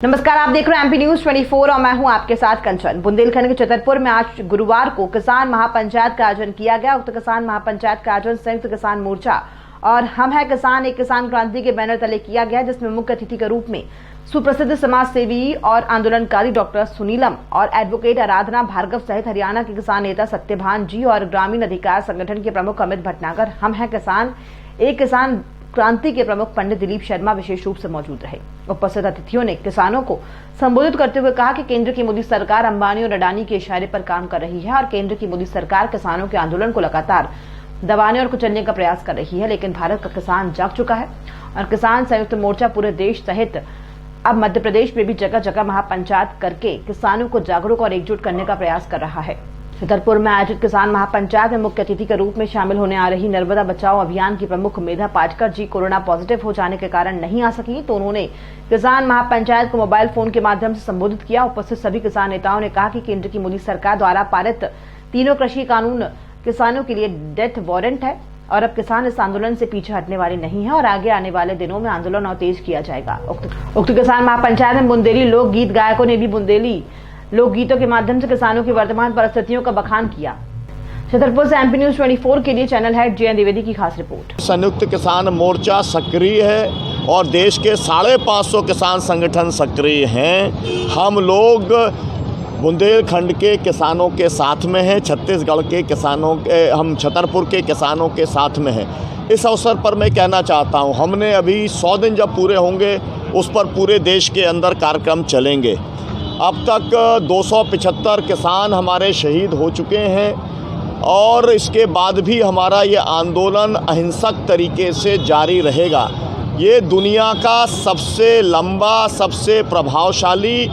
नमस्कार, आप देख रहे हैं एमपी न्यूज 24 और मैं हूं आपके साथ कंचन। बुंदेलखंड के छतरपुर में आज गुरुवार को किसान महापंचायत का आयोजन किया गया। उक्त किसान महापंचायत का आयोजन संयुक्त किसान मोर्चा और हम है किसान एक किसान क्रांति के बैनर तले किया गया, जिसमें मुख्य अतिथि के रूप में सुप्रसिद्ध समाज सेवी और आंदोलनकारी डॉक्टर सुनीलम और एडवोकेट आराधना भार्गव सहित हरियाणा के किसान नेता सत्यभान जी और ग्रामीण अधिकार संगठन के प्रमुख अमित भटनागर, हम है किसान एक किसान क्रांति के प्रमुख पंडित दिलीप शर्मा विशेष रूप से मौजूद रहे। उपस्थित अतिथियों ने किसानों को संबोधित करते हुए कहा कि केंद्र की मोदी सरकार अंबानी और अडानी के इशारे पर काम कर रही है और केंद्र की मोदी सरकार किसानों के आंदोलन को लगातार दबाने और कुचलने का प्रयास कर रही है, लेकिन भारत का किसान जाग चुका है और किसान संयुक्त मोर्चा पूरे देश सहित अब मध्य प्रदेश में भी जगह जगह महापंचायत करके किसानों को जागरूक और एकजुट करने का प्रयास कर रहा है। छतरपुर में आयोजित किसान महापंचायत में मुख्य अतिथि के रूप में शामिल होने आ रही नर्मदा बचाओ अभियान की प्रमुख मेधा पाटकर जी कोरोना पॉजिटिव हो जाने के कारण नहीं आ सकी, तो उन्होंने किसान महापंचायत को मोबाइल फोन के माध्यम से संबोधित किया। उपस्थित सभी किसान नेताओं ने कहा कि केंद्र की मोदी सरकार द्वारा पारित तीनों कृषि कानून किसानों के लिए डेथ वारंट है और अब किसान इस आंदोलन से पीछे हटने वाले नहीं है और आगे आने वाले दिनों में आंदोलन और तेज किया जाएगा। उक्त किसान महापंचायत में बुंदेली लोक गीत गायकों ने भी बुंदेली लोकगीतों के माध्यम से किसानों की वर्तमान परिस्थितियों का बखान किया। छतरपुर से एमपी न्यूज 24 के लिए चैनल हेड जय द्विवेदी की खास रिपोर्ट। संयुक्त किसान मोर्चा सक्रिय है और देश के 550 किसान संगठन सक्रिय हैं। हम लोग बुंदेलखंड के किसानों के साथ में हैं, छत्तीसगढ़ के किसानों के, हम छतरपुर के किसानों के साथ में हैं। इस अवसर पर मैं कहना चाहता हूं, हमने अभी 100 दिन जब पूरे होंगे उस पर पूरे देश के अंदर कार्यक्रम चलेंगे। अब तक 275 किसान हमारे शहीद हो चुके हैं और इसके बाद भी हमारा ये आंदोलन अहिंसक तरीके से जारी रहेगा। ये दुनिया का सबसे लंबा, सबसे प्रभावशाली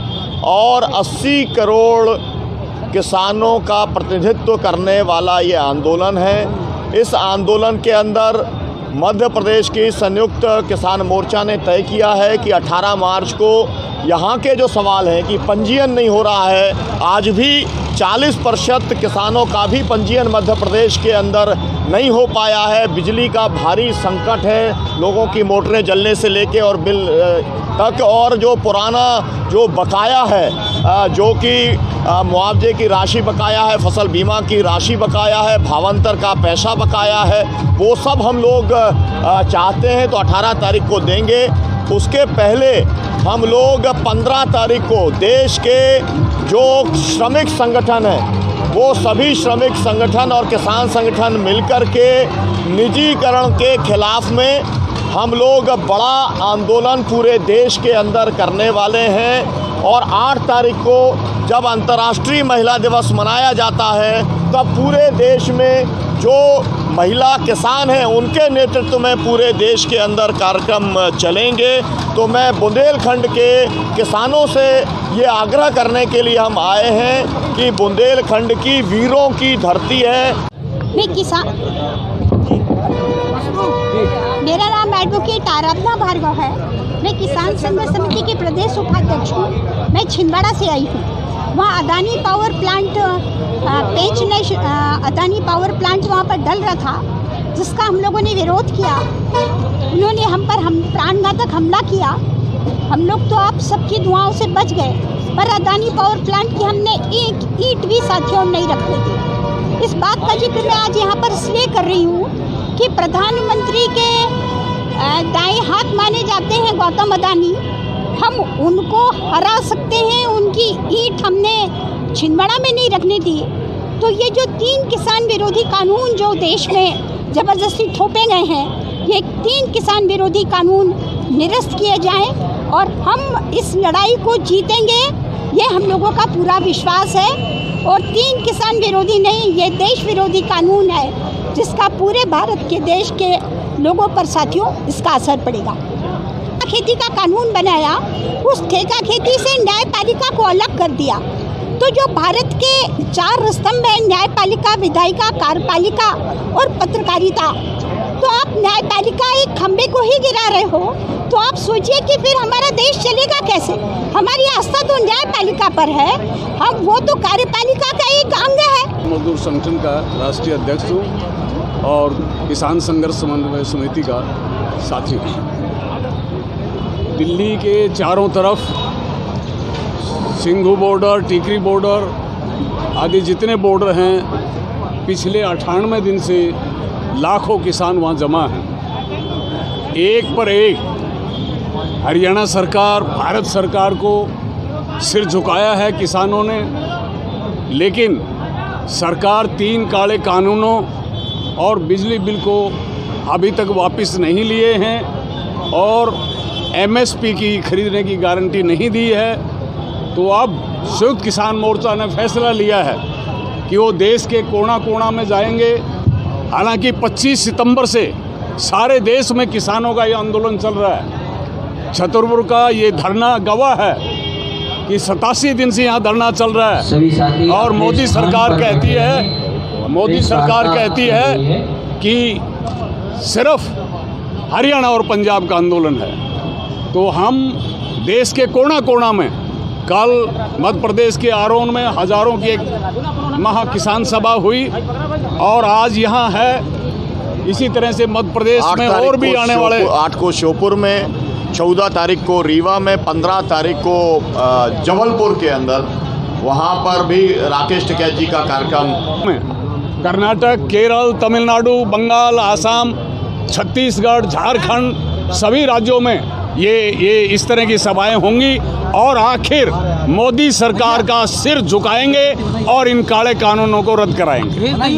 और 80 करोड़ किसानों का प्रतिनिधित्व करने वाला ये आंदोलन है। इस आंदोलन के अंदर मध्य प्रदेश की संयुक्त किसान मोर्चा ने तय किया है कि 18 मार्च को यहाँ के जो सवाल हैं कि पंजीयन नहीं हो रहा है, आज भी 40% किसानों का भी पंजीयन मध्य प्रदेश के अंदर नहीं हो पाया है। बिजली का भारी संकट है, लोगों की मोटरें जलने से लेके और बिल तक, और जो पुराना जो बकाया है, जो कि मुआवजे की राशि बकाया है, फसल बीमा की राशि बकाया है, भावांतर का पैसा बकाया है, वो सब हम लोग चाहते हैं तो 18 तारीख को देंगे। उसके पहले हम लोग 15 तारीख को देश के जो श्रमिक संगठन हैं, वो सभी श्रमिक संगठन और किसान संगठन मिलकर के निजीकरण के खिलाफ में हम लोग बड़ा आंदोलन पूरे देश के अंदर करने वाले हैं। और 8 तारीख को जब अंतर्राष्ट्रीय महिला दिवस मनाया जाता है, तब पूरे देश में जो महिला किसान हैं उनके नेतृत्व में पूरे देश के अंदर कार्यक्रम चलेंगे। तो मैं बुंदेलखंड के किसानों से ये आग्रह करने के लिए हम आए हैं कि बुंदेलखंड की वीरों की धरती है। मेरा नाम एडवोकेट आराधना भार्गव है। मैं किसान संघर्ष समिति के प्रदेश उपाध्यक्ष हूँ। मैं छिंदवाड़ा से आई हूँ। वहाँ Adani power plant Adani power plant वहाँ पर डल रहा था, जिसका हम लोगों ने विरोध किया। उन्होंने हम पर प्राणघातक हमला किया। हम लोग तो आप सबकी दुआओं से बच गए, पर अदानी पावर प्लांट की हमने एक ईंट भी साथियों नहीं रखने दी। इस बात का जिक्र मैं आज यहाँ पर इसलिए कर रही हूँ कि प्रधानमंत्री के दाएं हाथ माने जाते हैं गौतम अदानी। हम उनको हरा सकते हैं, उनकी ईंट हमने छिंदवाड़ा में नहीं रखने दी। तो ये जो 3 किसान विरोधी कानून जो देश में ज़बरदस्ती थोपे गए हैं, ये 3 किसान विरोधी कानून निरस्त किए जाएं और हम इस लड़ाई को जीतेंगे, ये हम लोगों का पूरा विश्वास है। और 3 किसान विरोधी नहीं, ये देश विरोधी कानून है, जिसका पूरे भारत के देश के लोगों पर साथियों इसका असर पड़ेगा। खेती का कानून बनाया, उस ठेका खेती से न्यायपालिका को अलग कर दिया। तो जो भारत के 4 स्तंभ हैं, न्यायपालिका, विधायिका, कार्यपालिका और पत्रकारिता, तो आप न्यायपालिका एक खंबे को ही गिरा रहे हो, तो आप सोचिए कि फिर हमारा देश चलेगा कैसे। हमारी आस्था तो न्यायपालिका पर है, हम वो तो कार्यपालिका का एक अंग है। मजदूर संगठन का राष्ट्रीय अध्यक्ष हूँ और किसान संघर्ष समन्वय समिति का साथी हूँ। दिल्ली के चारों तरफ सिंघू बॉर्डर, टीकरी बॉर्डर आदि जितने बॉर्डर हैं, पिछले 98 दिन से लाखों किसान वहाँ जमा हैं। एक पर एक हरियाणा सरकार, भारत सरकार को सिर झुकाया है किसानों ने, लेकिन सरकार 3 काले कानूनों और बिजली बिल को अभी तक वापस नहीं लिए हैं और एमएसपी की खरीदने की गारंटी नहीं दी है। तो अब संयुक्त किसान मोर्चा ने फैसला लिया है कि वो देश के कोना कोना में जाएंगे। हालांकि 25 सितंबर से सारे देश में किसानों का ये आंदोलन चल रहा है। छतरपुर का ये धरना गवाह है कि 87 दिन से यहाँ धरना चल रहा है और मोदी सरकार कहती है कि सिर्फ हरियाणा और पंजाब का आंदोलन है। तो हम देश के कोना कोना में, कल मध्य प्रदेश के आरोन में हज़ारों की एक महा किसान सभा हुई और आज यहाँ है। इसी तरह से मध्य प्रदेश में और भी आने वाले 8 को श्योपुर में, 14 तारीख को रीवा में, 15 तारीख को जबलपुर के अंदर, वहाँ पर भी राकेश टिकैत जी का कार्यक्रम में कर्नाटक, केरल, तमिलनाडु, बंगाल, आसाम, छत्तीसगढ़, झारखंड सभी राज्यों में ये इस तरह की सभाएं होंगी और आखिर मोदी सरकार का सिर झुकाएंगे और इन काले कानूनों को रद्द कराएंगे।